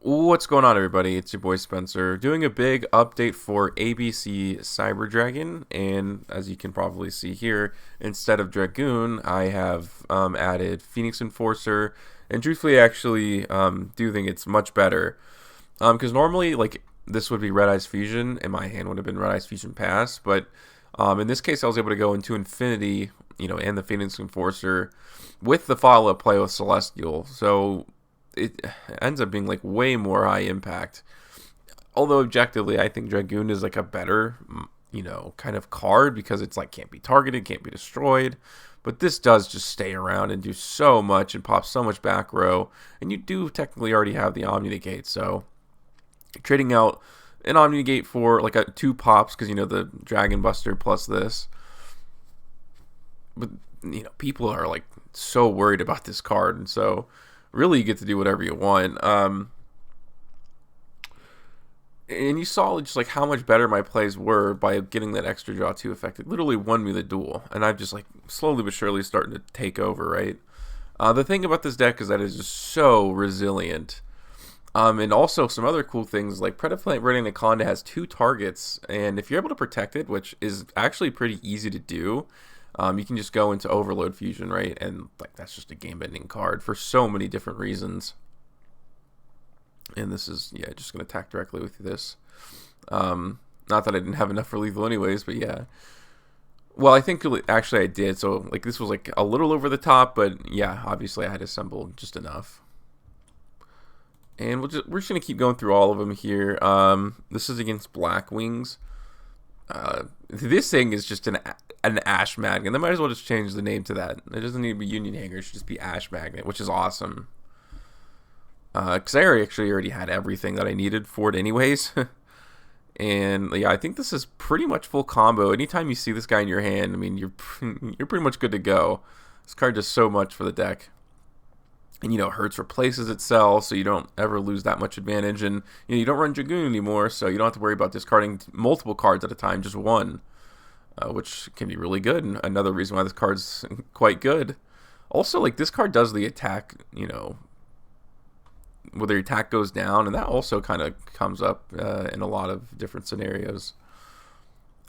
What's going on, everybody? It's your boy Spencer doing a big update for ABC Cyber Dragon, and as you can probably see here, instead of Dragoon, I have added Phoenix Enforcer, and truthfully, I actually do think it's much better. Because normally, like, this would be Red Eyes Fusion, and my hand would have been Red Eyes Fusion Pass, but in this case, I was able to go into Infinity, and the Phoenix Enforcer with the follow-up play with Celestial, so it ends up being like way more high impact. Although objectively, I think Dragoon is like a better, kind of card because it's like can't be targeted, can't be destroyed. But this does just stay around and do so much and pop so much back row. And you do technically already have the Omni Negate, so trading out an Omni Negate for like a 2 pops because the Dragon Buster plus this. But people are like so worried about this card, and so really you get to do whatever you want. And you saw just like how much better my plays were by getting that extra draw 2 effect. It literally won me the duel, and I'm just like slowly but surely starting to take over, right? The thing about this deck is that it's just so resilient. And also some other cool things like Predaplant Raiding Anaconda has 2 targets, and if you're able to protect it, which is actually pretty easy to do, you can just go into Overload Fusion, right? And like that's just a game-ending card for so many different reasons. And this is, just going to attack directly with this. Not that I didn't have enough for lethal anyways, but yeah. Well, I think actually I did. So like this was like a little over the top, but yeah, obviously I had assembled just enough. And we're just going to keep going through all of them here. This is against Black Wings. This thing is just an Ash Magnet. They might as well just change the name to that. It doesn't need to be Union Hanger. It should just be Ash Magnet, which is awesome. Because I already had everything that I needed for it anyways. And yeah, I think this is pretty much full combo. Anytime you see this guy in your hand, I mean, you're pretty much good to go. This card does so much for the deck. And Hertz replaces itself, so you don't ever lose that much advantage. And you don't run Dragoon anymore, so you don't have to worry about discarding multiple cards at a time, just one, which can be really good. And another reason why this card's quite good. Also, like this card does the attack, where the attack goes down, and that also kind of comes up in a lot of different scenarios.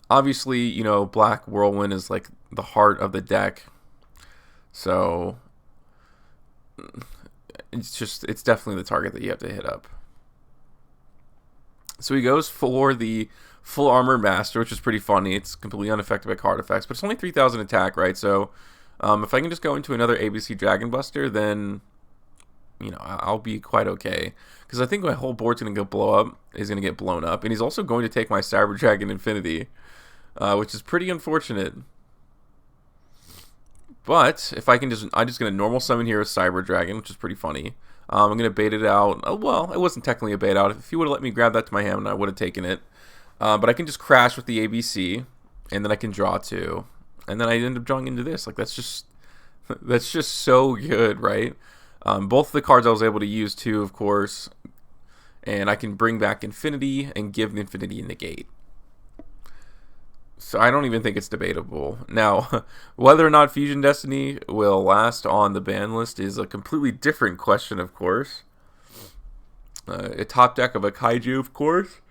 Obviously, Black Whirlwind is like the heart of the deck, so it's definitely the target that you have to hit up. So he goes for the full armor master, which is pretty funny. It's completely unaffected by card effects, but it's only 3,000 attack, right? So if I can just go into another ABC Dragon Buster, then I'll be quite okay. Because I think my whole board's going to go blow up, is going to get blown up, and he's also going to take my Cyber Dragon Infinity, which is pretty unfortunate. But if I'm just going to normal summon here with Cyber Dragon, which is pretty funny. I'm going to bait it out. Oh, well, it wasn't technically a bait out. If he would have let me grab that to my hand, I would have taken it. But I can just crash with the ABC, and then I can draw 2. And then I end up drawing into this. Like, that's just so good, right? Both the cards I was able to use, too, of course. And I can bring back Infinity and give the Infinity a negate. So I don't even think it's debatable. Now, whether or not Fusion Destiny will last on the ban list is a completely different question, of course. A top deck of a Kaiju, of course.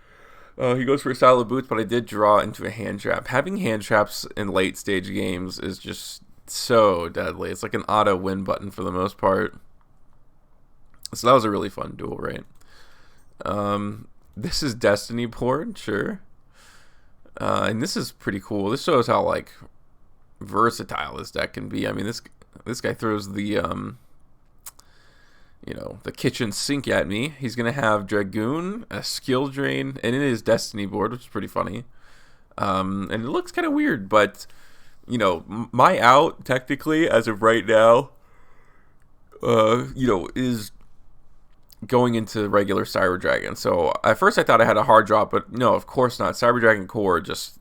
He goes for a style of boots, but I did draw into a hand trap. Having hand traps in late stage games is just so deadly. It's like an auto win button for the most part. So that was a really fun duel, right? This is Destiny board, sure. And this is pretty cool. This shows how like versatile this deck can be. I mean, this guy throws the the kitchen sink at me. He's gonna have Dragoon, a skill drain, and it is Destiny board, which is pretty funny. And it looks kind of weird, but my out technically as of right now, is going into regular Cyber Dragon. So at first I thought I had a hard drop, but no, of course not. Cyber Dragon Core just,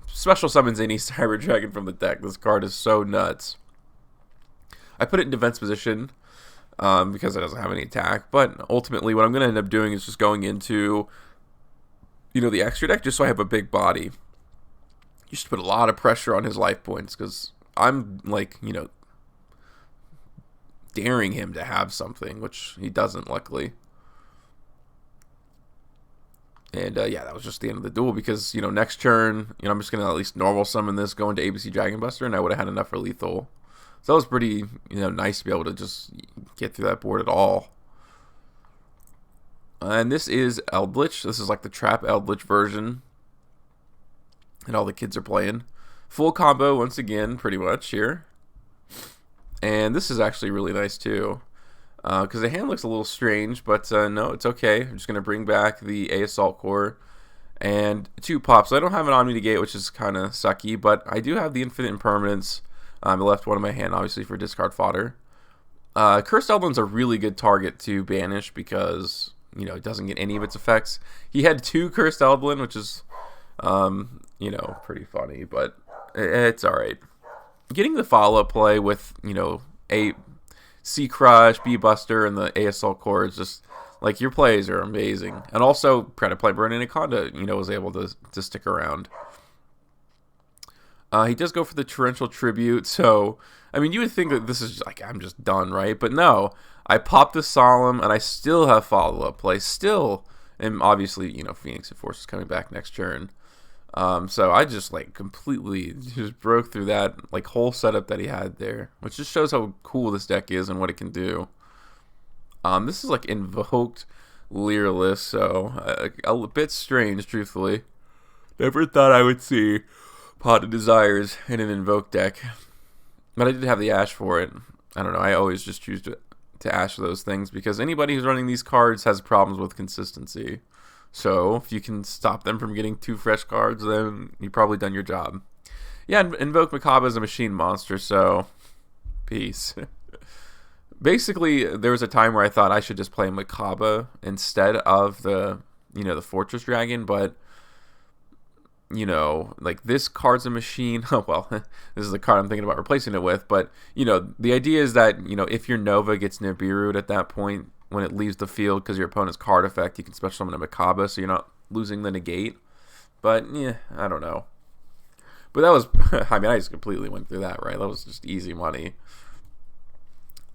special summons any Cyber Dragon from the deck. This card is so nuts. I put it in defense position because it doesn't have any attack, but ultimately what I'm going to end up doing is just going into, the extra deck just so I have a big body. You should put a lot of pressure on his life points because I'm like, daring him to have something, which he doesn't, luckily. And yeah, that was just the end of the duel because, next turn, I'm just going to at least normal summon this, go into ABC Dragon Buster, and I would have had enough for lethal. So that was pretty, nice to be able to just get through that board at all. And this is Eldritch. This is like the Trap Eldritch version. And all the kids are playing. Full combo once again, pretty much here. And this is actually really nice too. Because the hand looks a little strange, but no, it's okay. I'm just going to bring back the A Assault Core and 2 pops. I don't have an on me to gate, which is kind of sucky, but I do have the Infinite Impermanence. I left one in my hand, obviously, for discard fodder. Cursed Eldlin's a really good target to banish because, it doesn't get any of its effects. He had 2 Cursed Eldlin, which is, pretty funny, but it's alright. Getting the follow-up play with, a C Crush, B Buster, and the A Assault Core is just, like, your plays are amazing. And also, Predaplay Burn Anaconda, was able to stick around. He does go for the Torrential Tribute, so, you would think that this is just, like, I'm just done, right? But no, I popped the Solemn, and I still have follow-up play, still, and obviously, Phoenix and Force is coming back next turn. So I just, like, completely just broke through that, like, whole setup that he had there, which just shows how cool this deck is and what it can do. This is, like, Invoked Leerless, so a bit strange, truthfully. Never thought I would see Pot of Desires in an Invoked deck, but I did have the Ash for it. I don't know, I always just choose to Ash those things, because anybody who's running these cards has problems with consistency. So, if you can stop them from getting 2 fresh cards, then you've probably done your job. Yeah, Invoke Macabre is a machine monster, so peace. Basically, there was a time where I thought I should just play Macabre instead of the Fortress Dragon, but, like, this card's a machine. Oh, well, this is the card I'm thinking about replacing it with, but, the idea is that, if your Nova gets Nibiru'd at that point, when it leaves the field because your opponent's card effect, you can special summon a Macabre, so you're not losing the negate. But, yeah, I don't know. But that was, I just completely went through that, right? That was just easy money.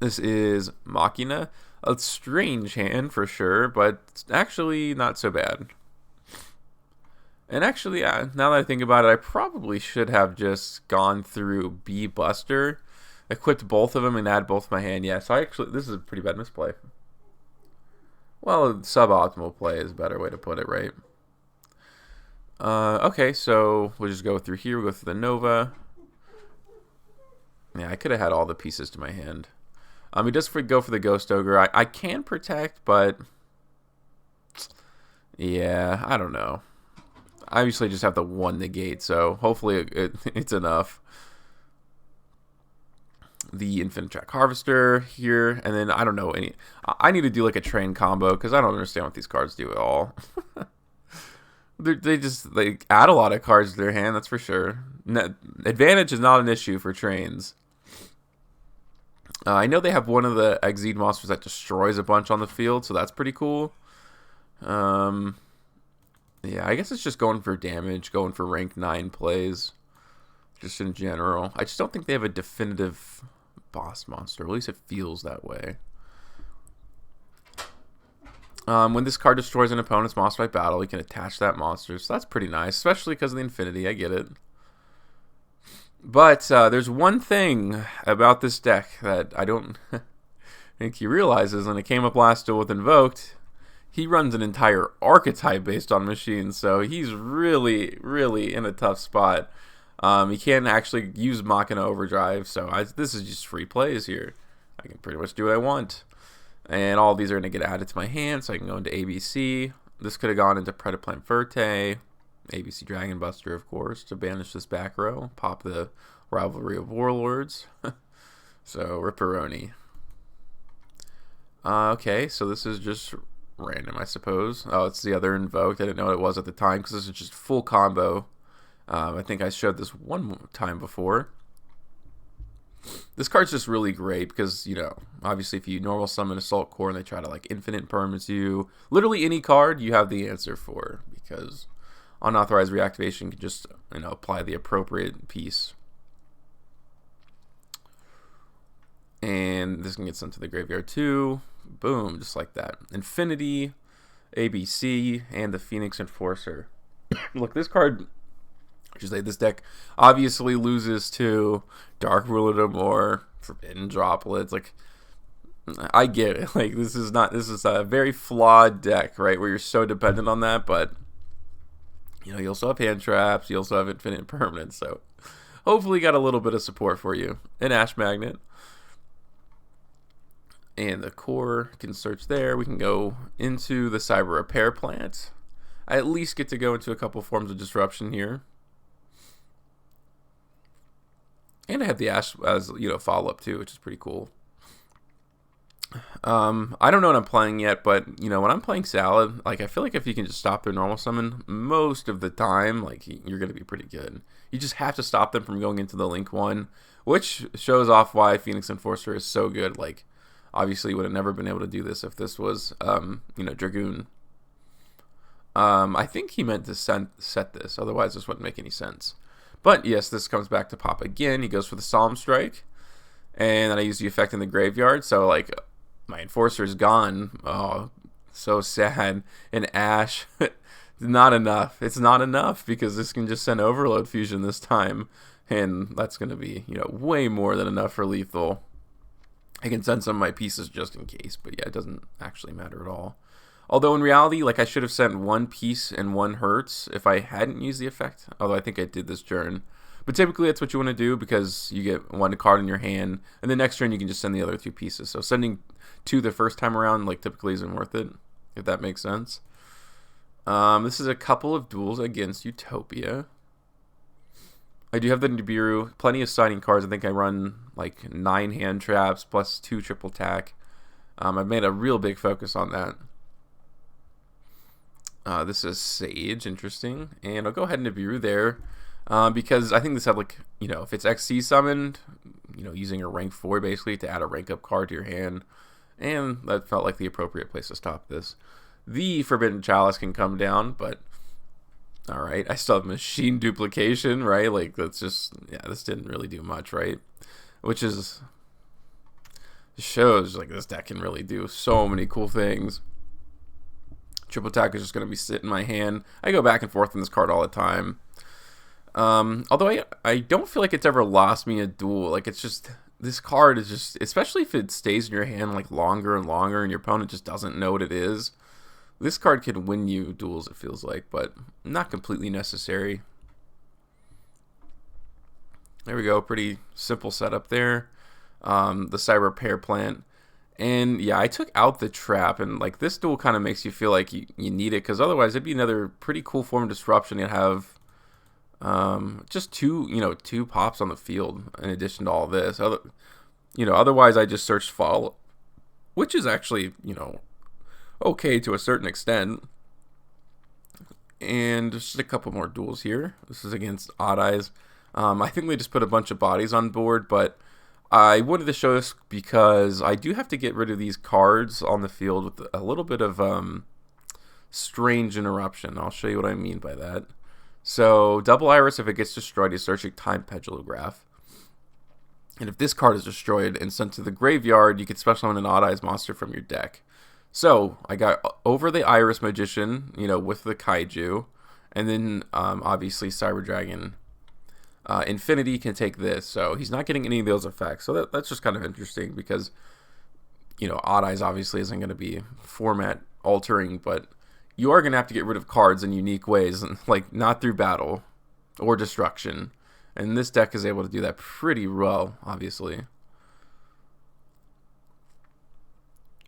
This is Machina. A strange hand for sure, but it's actually not so bad. And actually, yeah, now that I think about it, I probably should have just gone through B Buster, equipped both of them, and add both my hand. Yeah, so this is a pretty bad misplay. Well, suboptimal play is a better way to put it, right? Okay, so we'll just go through here. We'll go through the Nova. Yeah, I could have had all the pieces to my hand. He does go for the Ghost Ogre. I can protect, but yeah, I don't know. I usually just have the 1 negate, so hopefully it's enough. The Infinite Track Harvester here, and then I don't know any. I need to do like a train combo because I don't understand what these cards do at all. they add a lot of cards to their hand, that's for sure. Advantage is not an issue for trains. I know they have one of the Exceed monsters that destroys a bunch on the field, so that's pretty cool. Yeah, I guess it's just going for damage, going for rank 9 plays, just in general. I just don't think they have a definitive boss monster. At least it feels that way. When this card destroys an opponent's monster by battle, you can attach that monster. So that's pretty nice, especially because of the Infinity. I get it. But there's one thing about this deck that I don't think he realizes, and it came up last duel with Invoked. He runs an entire archetype based on machines, so he's really, really in a tough spot. He can't actually use Machina Overdrive, so this is just free plays here. I can pretty much do what I want. And all these are going to get added to my hand, so I can go into ABC. This could have gone into Predaplant Verte. ABC Dragon Buster, of course, to banish this back row. Pop the Rivalry of Warlords. So, Ripperoni. Okay, so this is just random, I suppose. Oh, it's the other Invoked. I didn't know what it was at the time, because this is just full combo. I think I showed this one time before. This card's just really great because, obviously if you normal summon Assault Core and they try to, like, infinite permanence you, literally any card you have the answer for, because unauthorized reactivation can just, apply the appropriate piece. And this can get sent to the graveyard too. Boom, just like that. Infinity. ABC, and the Phoenix Enforcer. Look, this card, I should say, this deck obviously loses to Dark Ruler or Forbidden Droplets. Like, I get it. Like, this is a very flawed deck, right? Where you're so dependent on that, but you also have hand traps, you also have infinite permanence, so hopefully got a little bit of support for you. An Ash Magnet. And the core can search there. We can go into the Cyber Repair Plant. I at least get to go into a couple forms of disruption here. And I have the Ash as, follow-up too, which is pretty cool. I don't know what I'm playing yet, but, when I'm playing Salad, like, I feel like if you can just stop their normal summon, most of the time, like, you're going to be pretty good. You just have to stop them from going into the Link one, which shows off why Phoenix Enforcer is so good. Like, obviously, would have never been able to do this if this was, Dragoon. I think he meant to set this, otherwise this wouldn't make any sense. But, yes, this comes back to pop again. He goes for the Solemn Strike, and then I use the effect in the graveyard, so, like, my Enforcer is gone. Oh, so sad. And Ash, not enough. It's not enough because this can just send Overload Fusion this time, and that's going to be, way more than enough for lethal. I can send some of my pieces just in case, but yeah, it doesn't actually matter at all. Although in reality, like, I should have sent one piece and one hurts if I hadn't used the effect, although I think I did this turn. But typically that's what you want to do because you get one card in your hand, and the next turn you can just send the other two pieces. So sending two the first time around, like, typically isn't worth it, if that makes sense. This is a couple of duels against Utopia. I do have the Nibiru, plenty of signing cards. I think I run like 9 hand traps plus 2 triple attack. I've made a real big focus on that. This is Sage, interesting. And I'll go ahead and Nibiru there. Because I think this had, like, if it's XC summoned, using a rank 4 basically to add a rank up card to your hand. And that felt like the appropriate place to stop this. The Forbidden Chalice can come down, but alright. I still have Machine Duplication, right? Like, that's just, yeah, this didn't really do much, right? Which is, shows, like, this deck can really do so many cool things. Triple attack is just going to be sitting in my hand. I go back and forth on this card all the time. Although I don't feel like it's ever lost me a duel. Like, it's just, this card is just, especially if it stays in your hand like longer and longer and your opponent just doesn't know what it is, this card can win you duels, it feels like, but not completely necessary. There we go, pretty simple setup there. The Cyber Repair Plant. And yeah, I took out the trap, and like, this duel kind of makes you feel like you need it, because otherwise it'd be another pretty cool form of disruption. You'd have just two pops on the field in addition to all this. Otherwise I just searched follow, which is actually, okay to a certain extent. And just a couple more duels here. This is against Odd Eyes. I think they just put a bunch of bodies on board, but I wanted to show this because I do have to get rid of these cards on the field with a little bit of strange interruption. I'll show you what I mean by that. So, Double Iris, if it gets destroyed, is searching Time Pedulograph. And if this card is destroyed and sent to the graveyard, you can special summon an Odd Eyes monster from your deck. So, I got over the Iris Magician, with the Kaiju. And then, obviously, Cyber Dragon. Infinity can take this, so he's not getting any of those effects. So that's just kind of interesting because, Odd Eyes obviously isn't going to be format altering, but you are going to have to get rid of cards in unique ways, and like not through battle or destruction. And this deck is able to do that pretty well, obviously.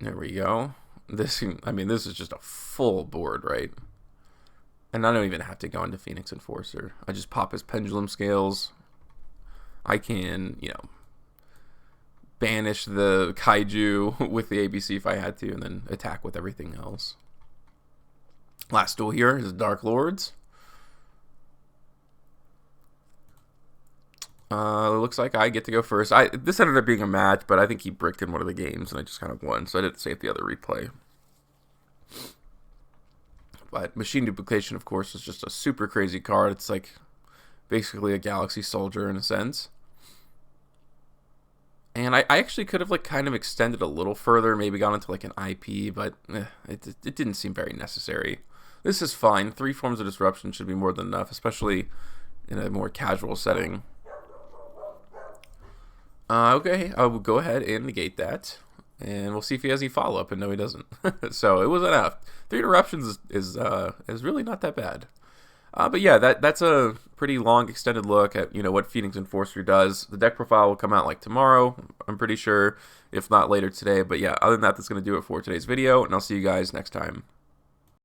There we go. This is just a full board, right? And I don't even have to go into Phoenix Enforcer. I just pop his Pendulum Scales. I can, banish the Kaiju with the ABC if I had to, and then attack with everything else. Last duel here is Dark Lords. It looks like I get to go first. This ended up being a match, but I think he bricked in one of the games, and I just kind of won, so I didn't save the other replay. But Machine Duplication, of course, is just a super crazy card. It's like basically a Galaxy Soldier in a sense. And I actually could have like kind of extended a little further, maybe gone into like an IP, but it didn't seem very necessary. This is fine. 3 forms of disruption should be more than enough, especially in a more casual setting. Okay, I will go ahead and negate that, and we'll see if he has any follow-up. And no, he doesn't. So it was enough. 3 interruptions is really not that bad. But yeah, that's a pretty long, extended look at what Phoenix Enforcer does. The deck profile will come out like tomorrow, I'm pretty sure, if not later today. But yeah, other than that, that's going to do it for today's video, and I'll see you guys next time.